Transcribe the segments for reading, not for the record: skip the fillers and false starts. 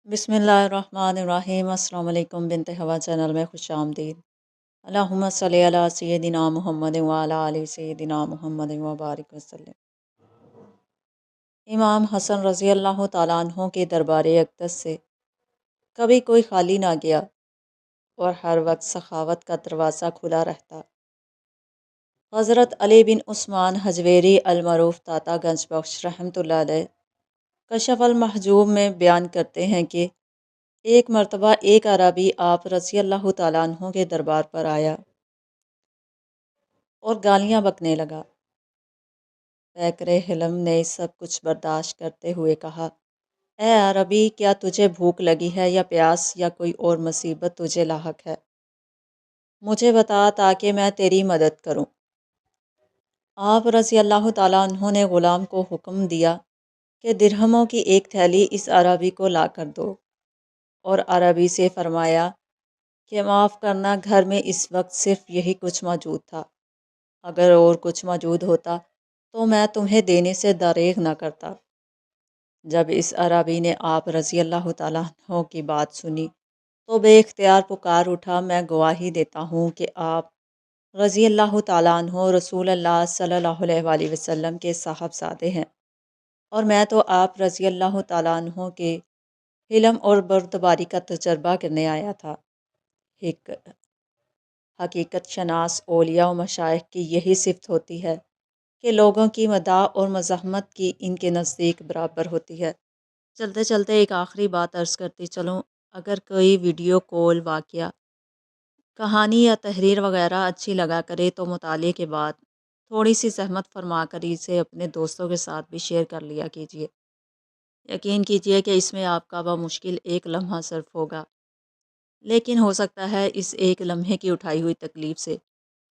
बिस्मिल्लाहिर्रहमानिर्रहीम। अस्सलाम वालेकुम। बिनते हवा चैनल में खुश आमदीद। अल्लाहुम्मा सल्ली अला सय्यदिना मुहम्मद व अला आलि सय्यदिना मुहम्मद व बारिक वसल्लम। इमाम हसन रज़ी अल्लाह तआला अन्हु के दरबार अक़दस से कभी कोई खाली ना गया और हर वक्त सखावत का दरवाज़ा खुला रहता। हज़रत अली बिन उस्मान हजवेरी अल-मरूफ ताता गंज बख्श रहमतुल्लाह अलैह कशफ़ अल-महजूब में बयान करते हैं कि एक मरतबा एक अरबी आप रज़ी अल्लाह तआला अन्हु के दरबार पर आया और गालियाँ बकने लगा। पैकर हिलम ने सब कुछ बर्दाश्त करते हुए कहा, ए अरबी, क्या तुझे भूख लगी है या प्यास या कोई और मुसीबत तुझे लाहक है? मुझे बता ताकि मैं तेरी मदद करूं। आप रज़ी अल्लाह तआला अन्हु ने ग़ुलाम को हुक्म दिया कि दिरहमों की एक थैली इस अरबी को ला कर दो, और अरबी से फरमाया कि माफ़ करना, घर में इस वक्त सिर्फ यही कुछ मौजूद था। अगर और कुछ मौजूद होता तो मैं तुम्हें देने से दरेग न करता। जब इस अरबी ने आप रज़ी अल्लाह तआला अन्हु की बात सुनी तो बेख्तियार पुकार उठा, मैं गवाही देता हूँ कि आप रज़ी अल्लाह तआला अन्हु रसूल अल्लाह सल्लल्लाहु अलैहि वसल्लम के साहबज़ादे हैं, और मैं तो आप रज़ी अल्लाह तआला अन्हु के हिलम और बर्दबारी का तजर्बा करने आया था। हकीकत शनास औलिया व मशाइख की यही सिफ़त होती है कि लोगों की मदाह और मज़ाहमत की इनके नज़दीक बराबर होती है। चलते चलते एक आखिरी बात अर्ज़ करती चलूँ। अगर कोई वीडियो कॉल, वाक़या, कहानी या तहरीर वग़ैरह अच्छी लगा करे तो मुताले के बाद थोड़ी सी ज़हमत फरमा कर इसे अपने दोस्तों के साथ भी शेयर कर लिया कीजिए। यकीन कीजिए कि इसमें आपका बमुश्किल एक लम्हा सर्फ होगा, लेकिन हो सकता है इस एक लम्हे की उठाई हुई तकलीफ़ से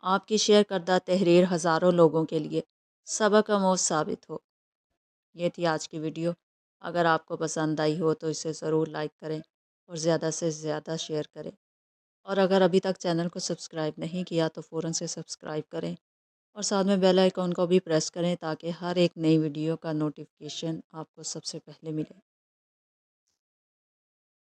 आपकी शेयर करदा तहरीर हज़ारों लोगों के लिए सबक आमोज़ साबित हो। ये थी आज की वीडियो। अगर आपको पसंद आई हो तो इसे ज़रूर लाइक करें और ज़्यादा से ज़्यादा शेयर करें। और अगर अभी तक चैनल को सब्सक्राइब नहीं किया तो फ़ौरन से सब्सक्राइब करें और साथ में बेल आइकॉन को भी प्रेस करें ताकि हर एक नई वीडियो का नोटिफिकेशन आपको सबसे पहले मिले।